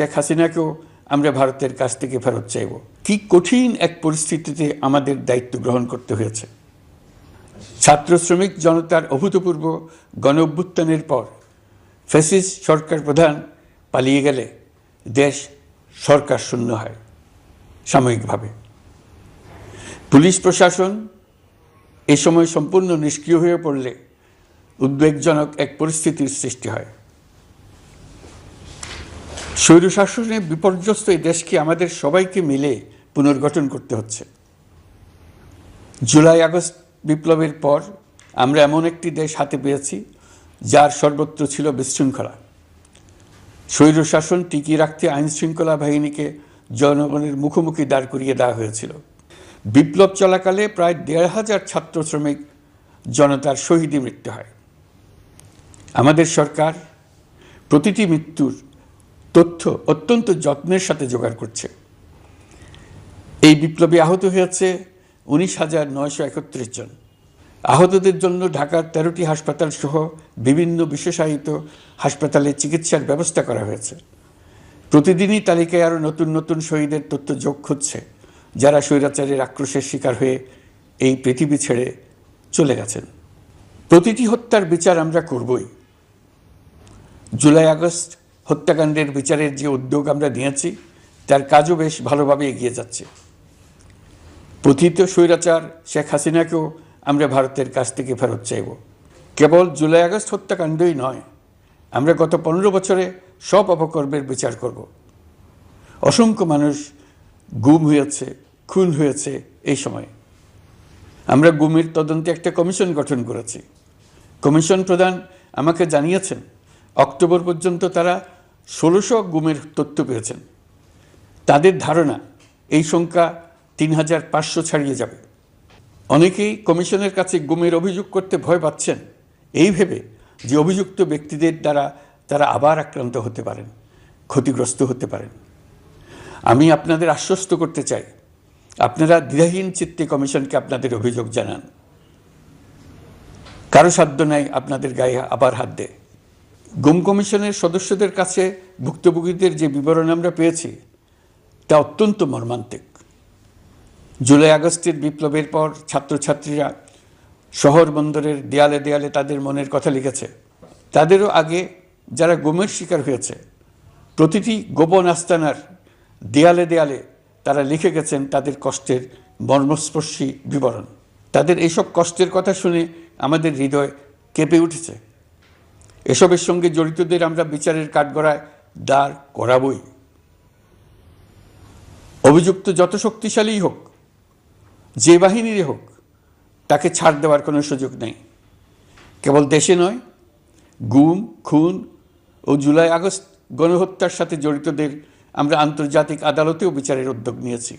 শেখ হাসিনাকেও আমরা ভারতের কাছ থেকে ফেরত চাইব। কি কঠিন এক পরিস্থিতিতে আমাদের দায়িত্ব গ্রহণ করতে হয়েছে। ছাত্র শ্রমিক জনতার অভূতপূর্ব গণ অভ্যুত্থানের পর ফ্যাসিস্ট সরকার প্রধান পালিয়ে গেলে দেশ সরকার শূন্য হয় সাময়িকভাবে। পুলিশ প্রশাসন এ সময় সম্পূর্ণ নিষ্ক্রিয় হয়ে পড়লে উদ্বেগজনক এক পরিস্থিতির সৃষ্টি হয়। স্বৈরশাসনে বিপর্যস্ত এই দেশকে আমাদের সবাইকে মিলে পুনর্গঠন করতে হচ্ছে। জুলাই আগস্ট বিপ্লবের পর আমরা এমন একটি দেশ হাতে পেয়েছি যার সর্বত্র ছিল বিশৃঙ্খলা। স্বৈরশাসন টিকিয়ে রাখতে আইন শৃঙ্খলা বাহিনীকে জনগণের মুখোমুখি দাঁড় করিয়ে দেওয়া হয়েছিল। বিপ্লব চলাকালে প্রায় ১,৫০০ ছাত্র শ্রমিক জনতার শহীদে মৃত্যু হয়। আমাদের সরকার প্রতিটি মৃত্যুর তথ্য অত্যন্ত যত্নের সাথে জোগাড় করছে। এই বিপ্লবে আহত হয়েছে ১৯,৯৩১ জন। আহতদের জন্য ঢাকার ১৩টি হাসপাতাল সহ বিভিন্ন বিশেষায়িত হাসপাতালে চিকিৎসার ব্যবস্থা করা হয়েছে। প্রতিদিনই তালিকায় আরও নতুন নতুন শহীদের তথ্য যোগ হচ্ছে, যারা স্বৈরাচারের আক্রোশের শিকার হয়ে এই পৃথিবী ছেড়ে চলে গেছেন। প্রতিটি হত্যার বিচার আমরা করবই। জুলাই আগস্ট হত্যাকাণ্ডের বিচারের যে উদ্যোগ আমরা নিয়েছি তার কাজও বেশ ভালোভাবে এগিয়ে যাচ্ছে। পতিত স্বৈরাচার শেখ হাসিনাকেও আমরা ভারতের কাছ থেকে ফেরত চাইব। কেবল জুলাই আগস্ট হত্যাকাণ্ডই নয়, আমরা গত ১৫ বছরে সব অপকর্মের বিচার করব। অসংখ্য মানুষ গুম হয়েছে, খুন হয়েছে। এই সময় আমরা গুমের তদন্তে একটা কমিশন গঠন করেছি। কমিশন প্রধান আমাকে জানিয়েছেন অক্টোবর পর্যন্ত তারা ১৬০০ গুমের তথ্য পেয়েছেন। তাদের ধারণা এই সংখ্যা ৩,৫০০ ছাড়িয়ে যাবে। অনেকেই কমিশনের কাছে গুমের অভিযোগ করতে ভয় পাচ্ছেন, এই ভেবে যে অভিযুক্ত ব্যক্তিদের দ্বারা তারা আবার আক্রান্ত হতে পারেন, ক্ষতিগ্রস্ত হতে পারেন। আমি আপনাদের আশ্বস্ত করতে চাই, আপনারা দ্বিধাহীন চিত্তে কমিশনকে আপনাদের অভিযোগ জানান। কারো সাধ্য নাই আপনাদের গায়ে আবার হাত দেয়। গুম কমিশনের সদস্যদের কাছে ভুক্তভোগীদের যে বিবরণ আমরা পেয়েছি তা অত্যন্ত মর্মান্তিক। জুলাই আগস্টের বিপ্লবের পর ছাত্রছাত্রীরা শহর বন্দরের দেয়ালে দেয়ালে তাদের মনের কথা লিখেছে। তাদেরও আগে যারা গুমের শিকার হয়েছে প্রতিটি গোপন আস্তানার দেয়ালে দেয়ালে তারা লিখে গেছেন তাদের কষ্টের মর্মস্পর্শী বিবরণ। তাদের এইসব কষ্টের কথা শুনে আমাদের হৃদয় কেঁপে উঠেছে। এসবের সঙ্গে জড়িতদের আমরা বিচারের কাঠগড়ায় দাঁড় করাবই। অভিযুক্ত যত শক্তিশালীই হোক, যে বাহিনীরই হোক, তাকে ছাড় দেওয়ার কোনো সুযোগ নেই। কেবল দেশে নয়, গুম, খুন ও জুলাই আগস্ট গণহত্যার সাথে জড়িতদের আমরা আন্তর্জাতিক আদালতেও বিচারের উদ্যোগ নিয়েছি।